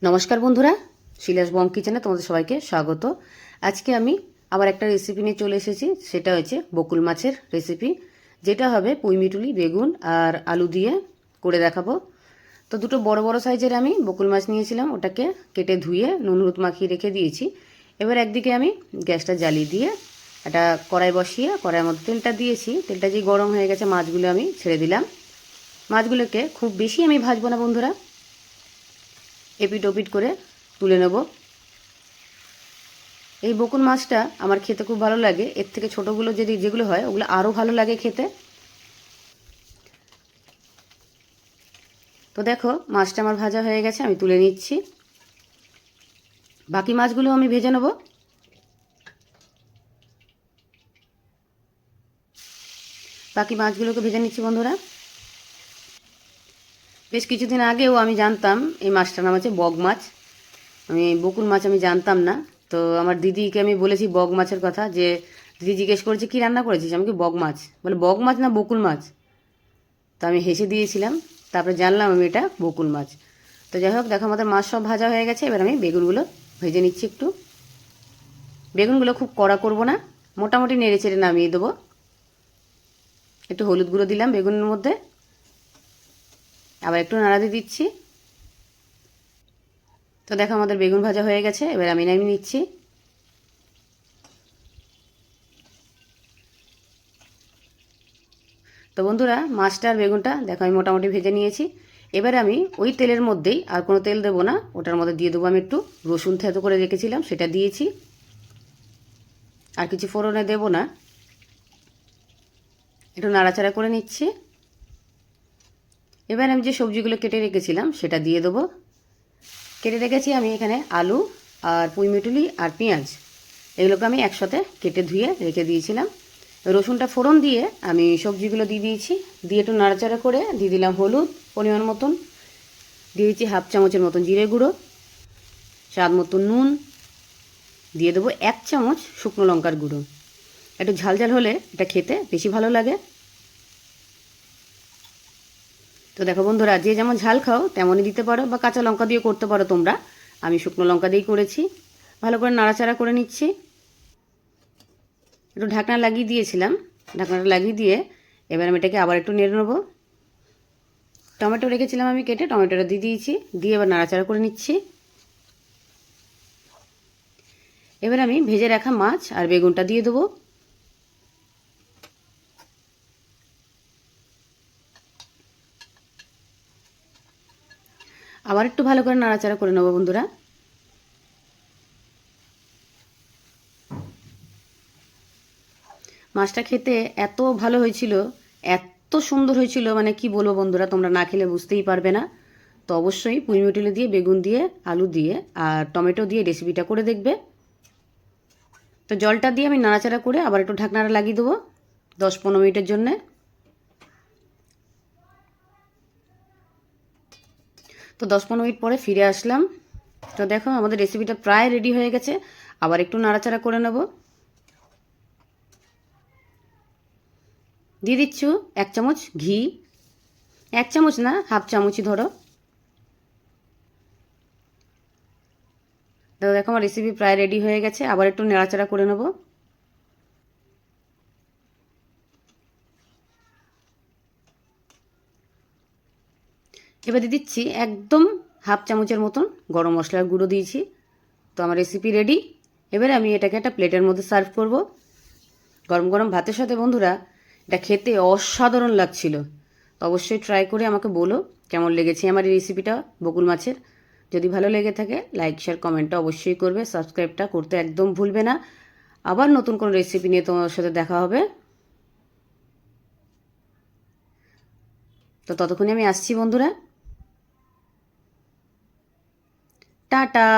নমস্কার বন্ধুরা, শিলাস বং কিচেনে তোমাদের সবাইকে স্বাগত। আজকে আমি আবার একটা রেসিপি নিয়ে চলে এসেছি। সেটা হচ্ছে বকুল মাছের রেসিপি, যেটা হবে পুঁইমিটুলি, বেগুন আর আলু দিয়ে করে দেখাবো। তো দুটো বড় বড় সাইজের আমি বকুল মাছ নিয়েছিলাম, ওটাকে কেটে ধুয়ে নুন হলুদ মাখিয়ে রেখে দিয়েছি। এবার একদিকে আমি গ্যাসটা জ্বালিয়ে দিয়ে একটা কড়াই বসিয়ে কড়াইয়ের মধ্যে তেলটা দিয়েছি। তেলটা যে গরম হয়ে গেছে, মাছগুলো আমি ছেড়ে দিলাম। মাছগুলোকে খুব বেশি আমি ভাজবো না বন্ধুরা, এপিট ওপিট করে তুলে নেব। এই বকুল মাছটা আমার খেতে খুব ভালো লাগে। এর থেকে ছোটোগুলো যেগুলো হয় ওগুলো আরও ভালো লাগে খেতে। তো দেখো, মাছটা আমার ভাজা হয়ে গেছে, আমি তুলে নিচ্ছি। বাকি মাছগুলো আমি ভেজে নেব। বাকি মাছগুলোকে ভেজে নিচ্ছি বন্ধুরা। বেশ কিছুদিন আগেও আমি জানতাম এই মাছটার নাম হচ্ছে বগ মাছ। আমি বকুল মাছ আমি জানতাম না। তো আমার দিদিকে আমি বলেছি বগ মাছের কথা, যে দিদি জিজ্ঞেস করেছে কী রান্না করেছিস, আমি কি বগ মাছ, বলে বগ মাছ না বকুল মাছ। তো আমি হেসে দিয়েছিলাম, তারপরে জানলাম আমি এটা বকুল মাছ। তো যাই হোক, দেখো আমাদের মাছ সব ভাজা হয়ে গেছে। এবার আমি বেগুনগুলো ভেজে নিচ্ছি একটু। বেগুনগুলো খুব কড়া করব না, মোটামুটি নেড়ে চেড়ে নামিয়ে দেবো। একটু হলুদ গুঁড়ো দিলাম বেগুনের মধ্যে, আবার একটু নাড়া দিয়ে দিচ্ছি। তো দেখো আমাদের বেগুন ভাজা হয়ে গেছে, এবার আমি নামিয়ে নিচ্ছি। তো বন্ধুরা, মাছটা আর বেগুনটা দেখো আমি মোটামুটি ভেজে নিয়েছি। এবার আমি ওই তেলের মধ্যেই, আর কোনো তেল দেবো না, ওটার মধ্যে দিয়ে দেবো আমি একটু রসুন থেতো করে রেখেছিলাম, সেটা দিয়েছি। আর কিছু ফোড়নে দেবো না, একটু নাড়াচাড়া করে নিচ্ছি। এবার আমি যে সবজিগুলো কেটে রেখেছিলাম সেটা দিয়ে দেবো। কেটে রেখেছি আমি এখানে আলু আর পুঁইমিটুলি আর পেঁয়াজ, এগুলোকে আমি একসাথে কেটে ধুয়ে রেখে দিয়েছিলাম। রসুনটা ফোড়ন দিয়ে আমি সবজিগুলো দিয়ে দিয়েছি। দিয়ে একটু নাড়াচাড়া করে দিয়ে দিলাম হলুদ পরিমাণ মতন, দিয়ে দিচ্ছি হাফ চামচের মতন জিরে গুঁড়ো, স্বাদ মতন নুন, দিয়ে দেবো 1 চামচ শুকনো লঙ্কার গুঁড়ো। একটু ঝাল ঝাল হলে এটা খেতে বেশি ভালো লাগে। তো দেখো বন্ধুরা, যে যেমন ঝাল খাও তেমনই দিতে পারো, বা কাঁচা লঙ্কা দিয়ে করতে পারো তোমরা। আমি শুকনো লঙ্কা দিয়েই করেছি। ভালো করে নাড়াচাড়া করে নিচ্ছি। একটু ঢাকনা লাগিয়ে দিয়েছিলাম, ঢাকনাটা লাগিয়ে দিয়ে এবার আমি এটাকে আবার একটু নেড়ে নেবো। টমেটো রেখেছিলাম আমি কেটে, টমেটোটা দিয়ে দিয়েছি, দিয়ে এবার নাড়াচাড়া করে নিচ্ছি। এবার আমি ভেজে রাখা মাছ আর বেগুনটা দিয়ে দেবো। আবার একটু ভালো করে নাড়াচাড়া করে নেবো বন্ধুরা। মাছটা খেতে এত ভালো হয়েছিল, এত সুন্দর হয়েছিল, মানে কি বলবো বন্ধুরা, তোমরা না খেলে বুঝতেই পারবে না। তো অবশ্যই পুঁইমিটুলি দিয়ে, বেগুন দিয়ে, আলু দিয়ে আর টমেটো দিয়ে রেসিপিটা করে দেখবে। তো জলটা দিয়ে আমি নাড়াচাড়া করে আবার একটু ঢাকনাটা লাগিয়ে দেবো 10-15 মিনিটের জন্যে। তো 10-15 মিনিট পরে ফিরে আসলাম। তো দেখো আমাদের রেসিপিটা প্রায় রেডি হয়ে গেছে। আবার একটু নাড়াচাড়া করে নেব। দিয়ে দিচ্ছ 1 চামচ ঘি, 1 চামচ না, হাফ চামচই ধরো। তো দেখো আমার রেসিপি প্রায় রেডি হয়ে গেছে। আবার একটু নাড়াচাড়া করে নেব। এবার দিয়ে দিচ্ছি একদম হাফ চামচের মতন গরম মশলার গুঁড়ো দিয়েছি। তো আমার রেসিপি রেডি। এবারে আমি এটাকে একটা প্লেটের মধ্যে সার্ভ করব। গরম গরম ভাতের সাথে বন্ধুরা, এটা খেতে অসাধারণ লাগছিল। তো অবশ্যই ট্রাই করে আমাকে বলো কেমন লেগেছে আমার এই রেসিপিটা বকুল মাছের। যদি ভালো লেগে থাকে লাইক শেয়ার কমেন্টটা অবশ্যই করবে, সাবস্ক্রাইবটা করতে একদম ভুলবে না। আবার নতুন কোনো রেসিপি নিয়ে তোমার সাথে দেখা হবে। তো ততক্ষণে আমি আসছি বন্ধুরা। টাটা।